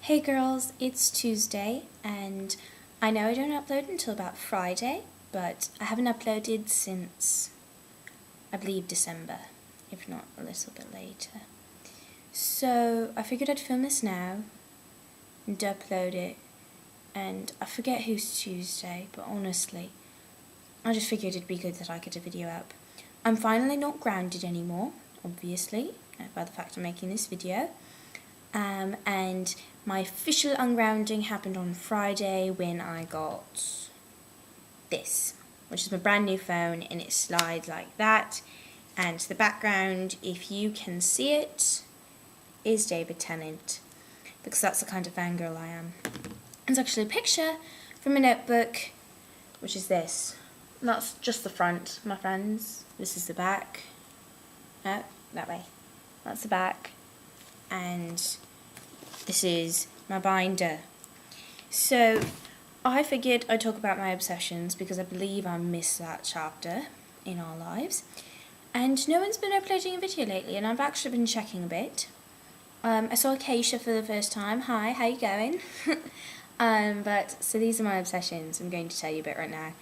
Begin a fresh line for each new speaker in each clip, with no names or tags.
Hey girls, it's Tuesday, and I know I don't upload until about Friday, but I haven't uploaded since, I believe, December, if not a little bit later. So I figured I'd film this now and upload it, and I forget who's Tuesday, but honestly, I just figured it'd be good that I get a video up. I'm finally not grounded anymore, obviously, by the fact I'm making this video. And my official ungrounding happened on Friday when I got this, which is my brand new phone, and it slides like that. And the background, if you can see it, is David Tennant, because that's the kind of fangirl I am. It's actually a picture from a notebook, which is this. That's just the front, my friends. This is the back. No, that way. That's the back. And this is my binder. So I figured I'd talk about my obsessions because I believe I missed that chapter in our lives. And no one's been uploading a video lately, and I've actually been checking a bit. I saw Acacia for the first time. Hi, how you going? So these are my obsessions. I'm going to tell you a bit right now.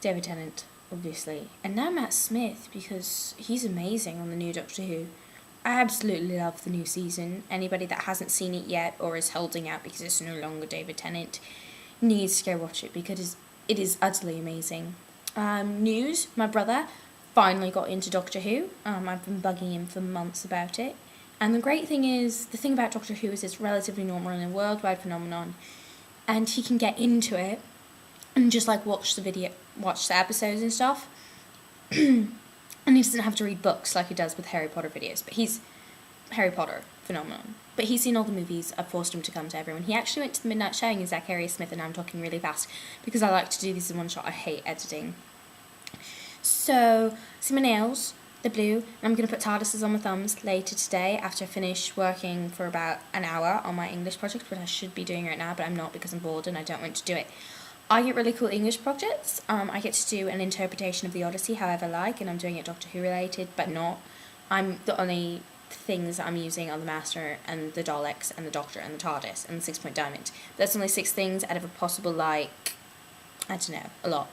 David Tennant, obviously. And now Matt Smith, because he's amazing on the new Doctor Who. I absolutely love the new season. Anybody that hasn't seen it yet or is holding out because it's no longer David Tennant needs to go watch it because it is utterly amazing. News, my brother finally got into Doctor Who. I've been bugging him for months about it. And the great thing is, the thing about Doctor Who is it's relatively normal and a worldwide phenomenon. And he can get into it and just like watch the episodes and stuff. And he doesn't have to read books like he does with Harry Potter videos. But he's Harry Potter phenomenon. But he's seen all the movies. I've forced him to come to everyone. He actually went to the midnight showing in Zachariah Smith, and I'm talking really fast because I like to do these in one shot. I hate editing. So, see my nails, they're blue, and I'm going to put TARDISes on my thumbs later today after I finish working for about an hour on my English project, which I should be doing right now, but I'm not because I'm bored and I don't want to do it. I get really cool English projects. I get to do an interpretation of the Odyssey however I like, and I'm doing it Doctor Who related, but not. The only things that I'm using are the Master and the Daleks and the Doctor and the TARDIS and the 6-point diamond. That's only 6 things out of a possible, like, I don't know, a lot.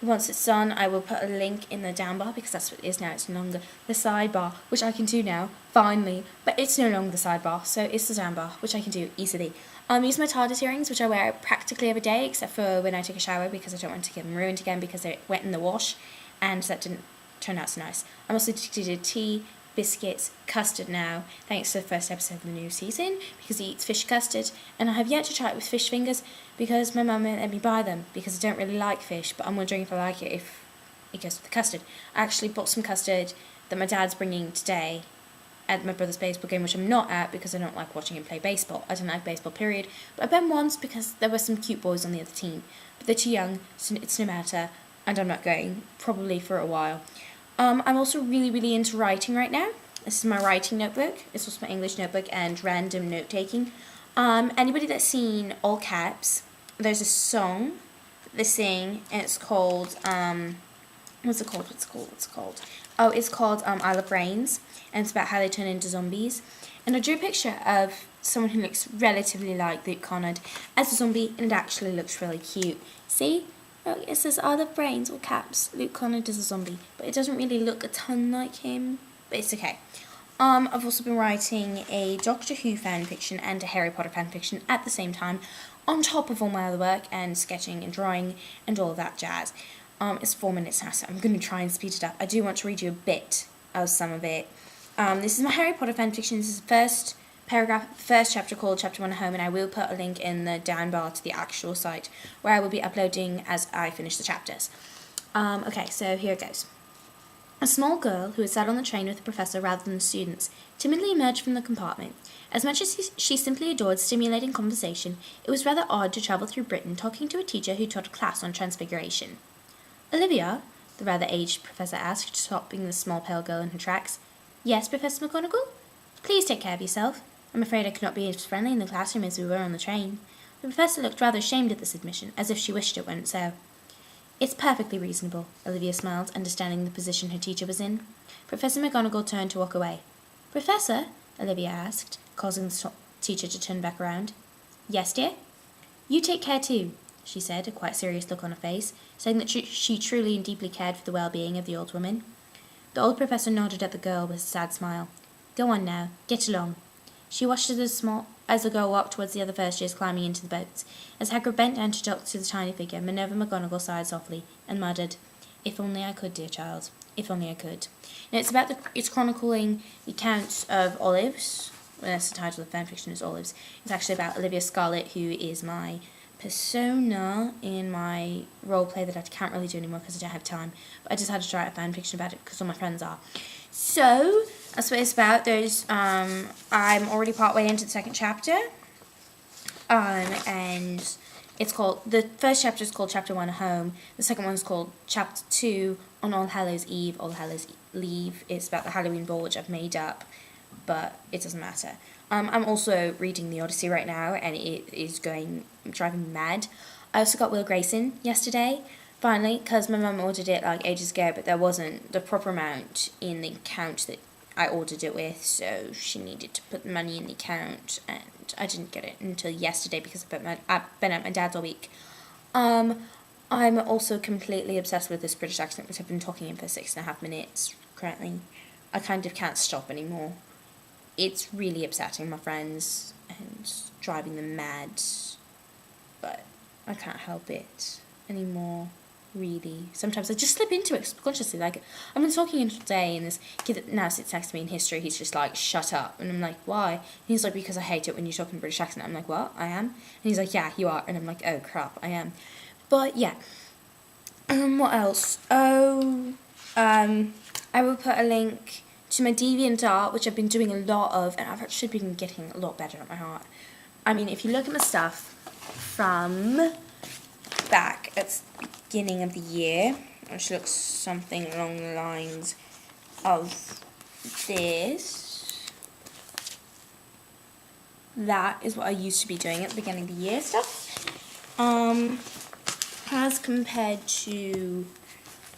Once it's done, I will put a link in the down bar because that's what it is now. It's no longer the sidebar, which I can do now, finally. But it's no longer the sidebar, so it's the down bar, which I can do easily. Use my TARDIS earrings, which I wear practically every day, except for when I take a shower because I don't want to get them ruined again because they went in the wash, and that didn't turn out so nice. I'm also addicted to tea, biscuits, custard now, thanks to the first episode of the new season, because he eats fish custard, and I have yet to try it with fish fingers because my mum won't let me buy them because I don't really like fish, but I'm wondering if I like it if it goes with the custard. I actually bought some custard that my dad's bringing today at my brother's baseball game, which I'm not at because I don't like watching him play baseball. I don't like baseball, period. But I've been once because there were some cute boys on the other team. But they're too young, so it's no matter, and I'm not going, probably for a while. I'm also really, really into writing right now. This is my writing notebook. This was my English notebook and random note-taking. Anybody that's seen All Caps, there's a song that they sing, and it's called, what's it called? Oh, it's called Isle of Brains, and it's about how they turn into zombies. And I drew a picture of someone who looks relatively like Luke Connard as a zombie, and it actually looks really cute. See? Look, it says Isle of Brains, all caps. Luke Connard is a zombie, but it doesn't really look a ton like him, but it's okay. I've also been writing a Doctor Who fanfiction and a Harry Potter fanfiction at the same time, on top of all my other work and sketching and drawing and all that jazz. It's 4 minutes now, so I'm going to try and speed it up. I do want to read you a bit of some of it. This is my Harry Potter fanfiction. This is the first chapter called Chapter 1 Home, and I will put a link in the down bar to the actual site where I will be uploading as I finish the chapters. Okay, so here it goes. A small girl who had sat on the train with the professor rather than the students timidly emerged from the compartment. As much as she simply adored stimulating conversation, it was rather odd to travel through Britain talking to a teacher who taught a class on transfiguration. Olivia, the rather aged professor asked, stopping the small pale girl in her tracks. Yes, Professor McGonagall? Please take care of yourself. I'm afraid I could not be as friendly in the classroom as we were on the train. The professor looked rather ashamed at this admission, as if she wished it weren't so. It's perfectly reasonable, Olivia smiled, understanding the position her teacher was in. Professor McGonagall turned to walk away. Professor? Olivia asked, causing the teacher to turn back around. Yes, dear? You take care too, she said, a quite serious look on her face, saying that she truly and deeply cared for the well-being of the old woman. The old professor nodded at the girl with a sad smile. Go on now, get along. She watched as the girl walked towards the other first years climbing into the boats. As Hagrid bent down to talk to the tiny figure, Minerva McGonagall sighed softly and muttered, If only I could, dear child. If only I could. Now it's chronicling the accounts of Olives. Well, that's the title of fanfiction is Olives. It's actually about Olivia Scarlet, who is my persona in my roleplay that I can't really do anymore because I don't have time. But I decided to write a fanfiction about it because all my friends are. So, that's what it's about. I'm already partway into the second chapter. And it's called, the first chapter is called Chapter 1, Home. The second one is called Chapter 2, On All Hallows Eve, All Hallows Eve. It's about the Halloween ball, which I've made up, but it doesn't matter. I'm also reading The Odyssey right now, and it is driving me mad. I also got Will Grayson yesterday, finally, because my mum ordered it like ages ago, but there wasn't the proper amount in the account that I ordered it with, so she needed to put money in the account, and I didn't get it until yesterday because I've been at my dad's all week. I'm also completely obsessed with this British accent, which I've been talking in for 6.5 minutes currently. I kind of can't stop anymore. It's really upsetting my friends and driving them mad, but I can't help it anymore, really. Sometimes I just slip into it subconsciously. Like, I've been talking in today, and this kid that now sits next to me in history, he's just like, shut up. And I'm like, why? And he's like, because I hate it when you talk in a British accent. I'm like, what? I am? And he's like, yeah, you are. And I'm like, oh, crap, I am. But, yeah. What else? I will put a link to my DeviantArt, which I've been doing a lot of, and I've actually been getting a lot better at my heart. I mean, if you look at my stuff from back at the beginning of the year, which looks something along the lines of this, that is what I used to be doing at the beginning of the year stuff. As compared to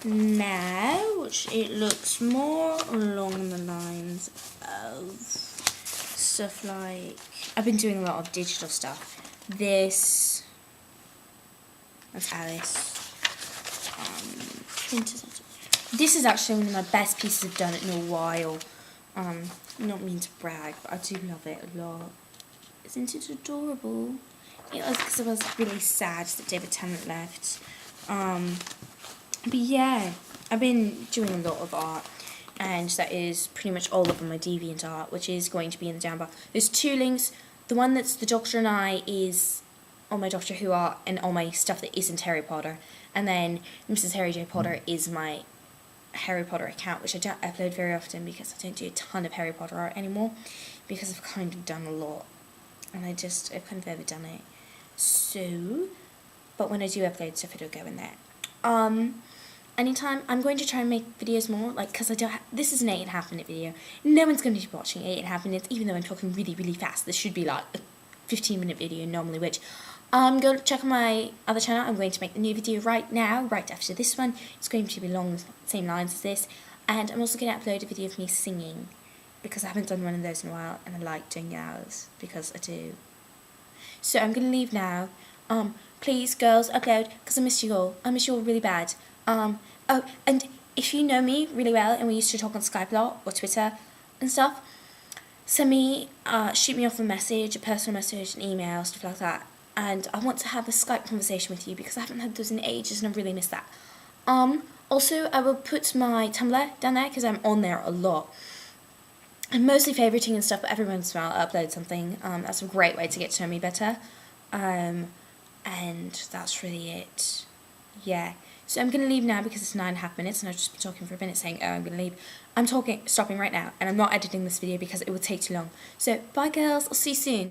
now, which it looks more along the lines of stuff like, I've been doing a lot of digital stuff. That's Alice. This is actually one of my best pieces I've done in a while. Not mean to brag, but I do love it a lot. Isn't it adorable? It was because I was really sad that David Tennant left. But yeah, I've been doing a lot of art, and that is pretty much all up on my DeviantArt, which is going to be in the down bar. There's 2 links. The one that's the Doctor and I is all my Doctor Who art and all my stuff that isn't Harry Potter. And then Mrs. Harry J. Potter is my Harry Potter account, which I don't upload very often because I don't do a ton of Harry Potter art anymore, because I've kind of done a lot, and I've kind of overdone it. So, but when I do upload stuff, it'll go in there. Anytime, I'm going to try and make videos more, like, because this is an 8.5 minute video. No one's going to be watching 8.5 minutes, even though I'm talking really, really fast. This should be like a 15-minute video normally, which, go check on my other channel. I'm going to make the new video right now, right after this one. It's going to be along the same lines as this, and I'm also going to upload a video of me singing, because I haven't done one of those in a while, and I like doing yours, because I do. So I'm going to leave now. Please, girls, upload, because I missed you all. I miss you all really bad. Oh, and if you know me really well, and we used to talk on Skype a lot, or Twitter and stuff, send me, shoot me off a message, a personal message, an email, stuff like that. And I want to have a Skype conversation with you, because I haven't had those in ages, and I really miss that. Also, I will put my Tumblr down there, because I'm on there a lot. I'm mostly favoriting and stuff, but every once in a while I'll upload something. That's a great way to get to know me better. And that's really it. Yeah. So I'm going to leave now because it's 9.5 minutes, and I've just been talking for a minute saying, oh, I'm going to leave. I'm stopping right now, and I'm not editing this video because it would take too long. So, bye girls, I'll see you soon.